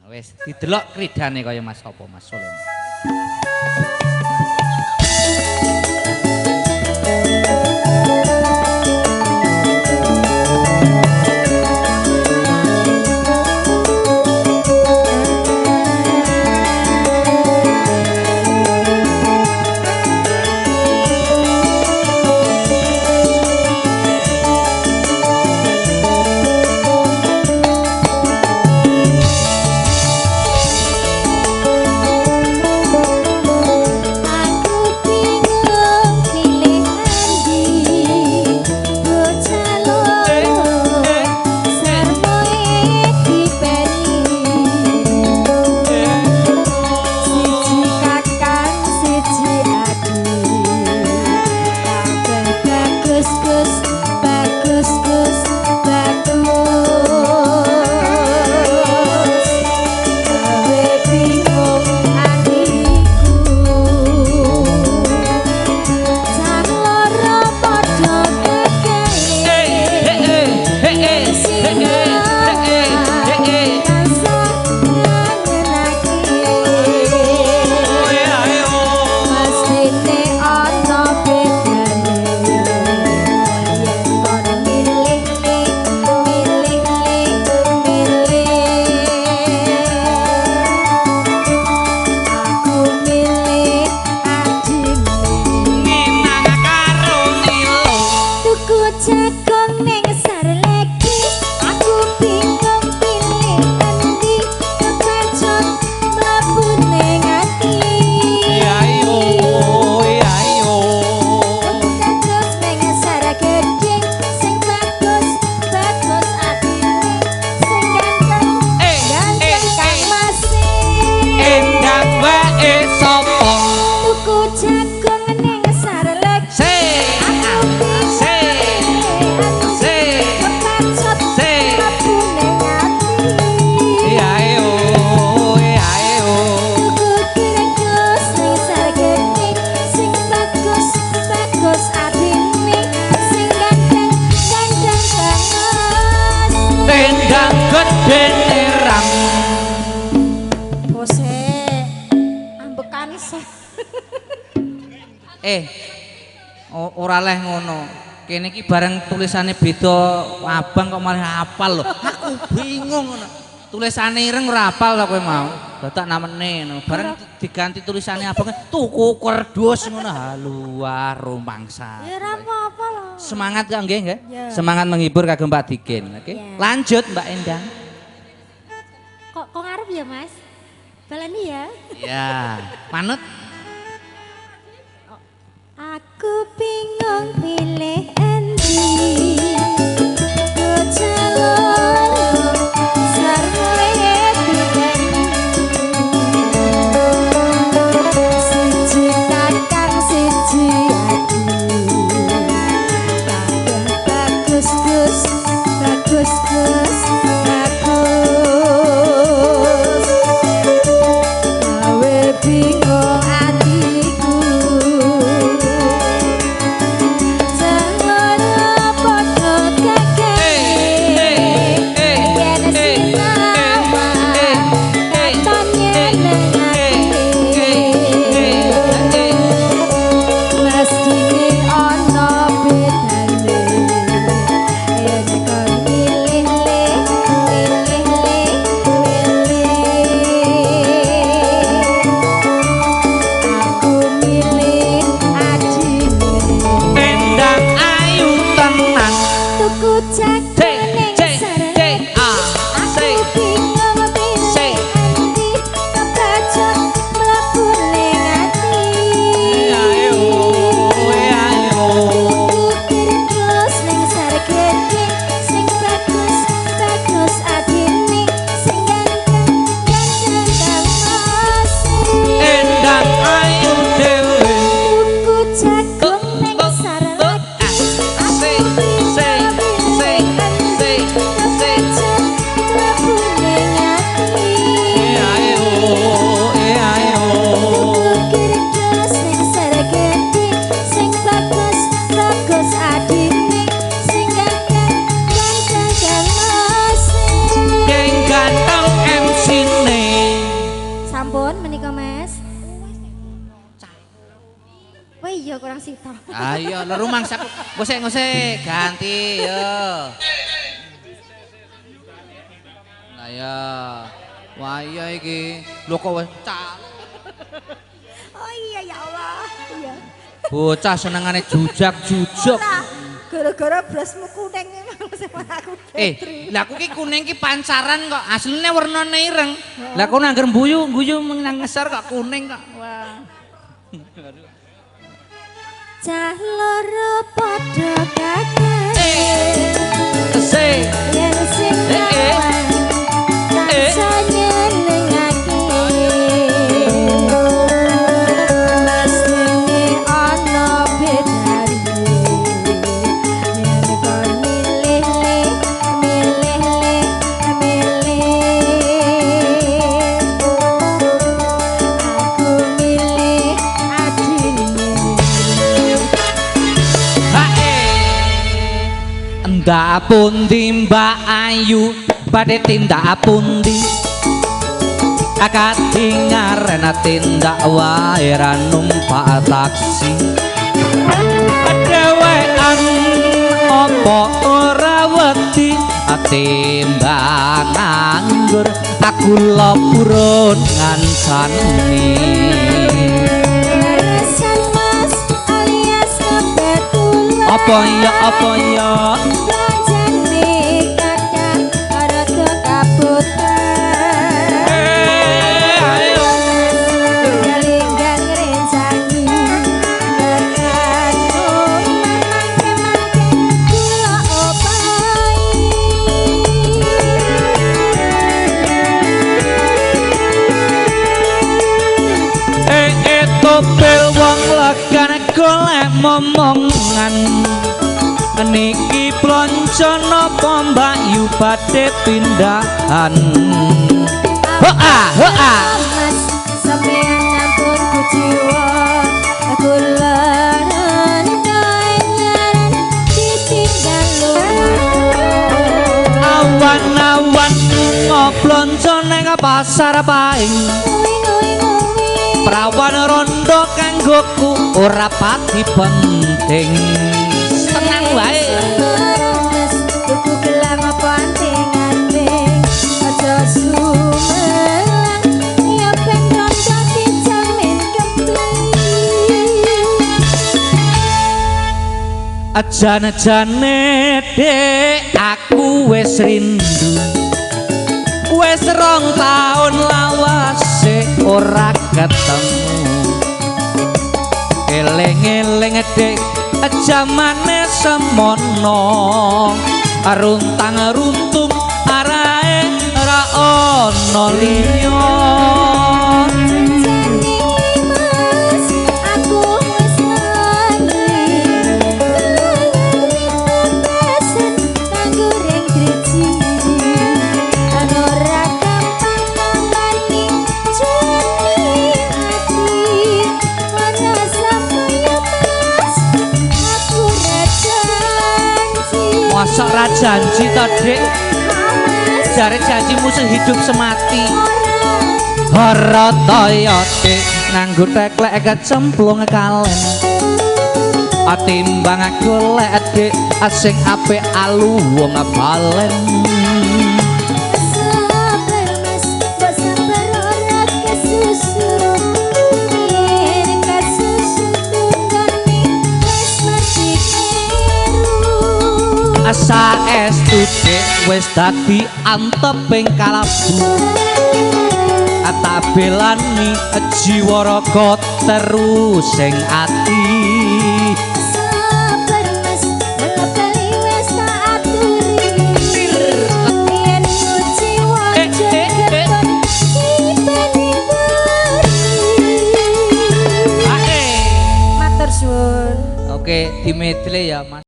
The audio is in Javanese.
Wis didelok kridane kaya Mas apa Mas Solo. Ora leh ngono. Kene iki bareng tulisane beda abang kok malah hafal lho. Aku bingung ngono. Tulisane ireng ora hafal kok kowe mau. Dadak namene ngono. Bareng diganti tulisane abang tuku kerdus ngono. Haluah rumangsa. Ya ora apa-apa lho. Semangat kok nggih nggih. Semangat menghibur kagem Pak Dikin. Oke. Lanjut Mbak Endang. Kok ngarep ya Mas? Balani ya. Ya, manut. Aku bingung pilih endi bocah loro sarmoe digani siji kakang siji adi kabeh bagus Gus bagus Gus bagus gawe bingung ya kurang sito. Ayo, lho rumangsaku. Ngosek ganti yo. Lah ya. Wah iya iki. Lho kok wis Oh iya ya Allah. Iya. bocah senengane jujak-jujak. Gara-gara brosmu kuning emang sama aku. Lah aku ki kuning ki pancaran kok. Asline warnane ireng. Lah kok nangger guyu nang ngesar kok kuning kok. Wah. Cah loro padha kakek. Yen sing lawan tansah nyenengake. Mestine ana bedane. Yen kon milih. Aku milih adine. Ndak pundi Mbak Ayu badhe tindak pundi akati ngarena tindak wae ra numpak taksi dhewean apa ora wedi atimbang nganggur aku lepurun ngancani Leresan mas alias kebetulan. apa ya Belanjane kadang rada kabutan. ayo Linggang rencani tekan mangke kula opai. Topel wong legane golek momongan niki plonco napa Mbak Yu badhe pindahan Mas sampeyan nyampur kujiwa kula nyaran ditinggal luar. awan-awan ngoplonco neng pasar paing perawan rondo kanggoku ora pati penting tenang wae Mas tuku gelang apa anting-anting aja sumelang ya ben rondo dijamin kempling. Jan-jane dek aku wis rindu wis 2 taun lawase ora ketemu eling-eling dek jamane semono runtang-runtung arae ora ana liya Mas aku wis ngelani pesen kanggo reng driji kan ora gampang nambani jane ati ana sampeyan Mas aku ra janji. mosok ra janji to dek jare janjimu sehidup semati Harata dek nganggo teklek kecemplung kalen atimbang golek dek asing apik alu wong balen Sabar mas, mbok sabar ora kesusu. Yen kesusu tunggane wis mati kleru. asa estu dek wis dadi anteping kalabu atabelani jiwa raga terus sing ati Sabar mas, bali wis tak aturi. Yen suci waja keton ibane bari. Matur suwun. Oke, di medley ya Mas.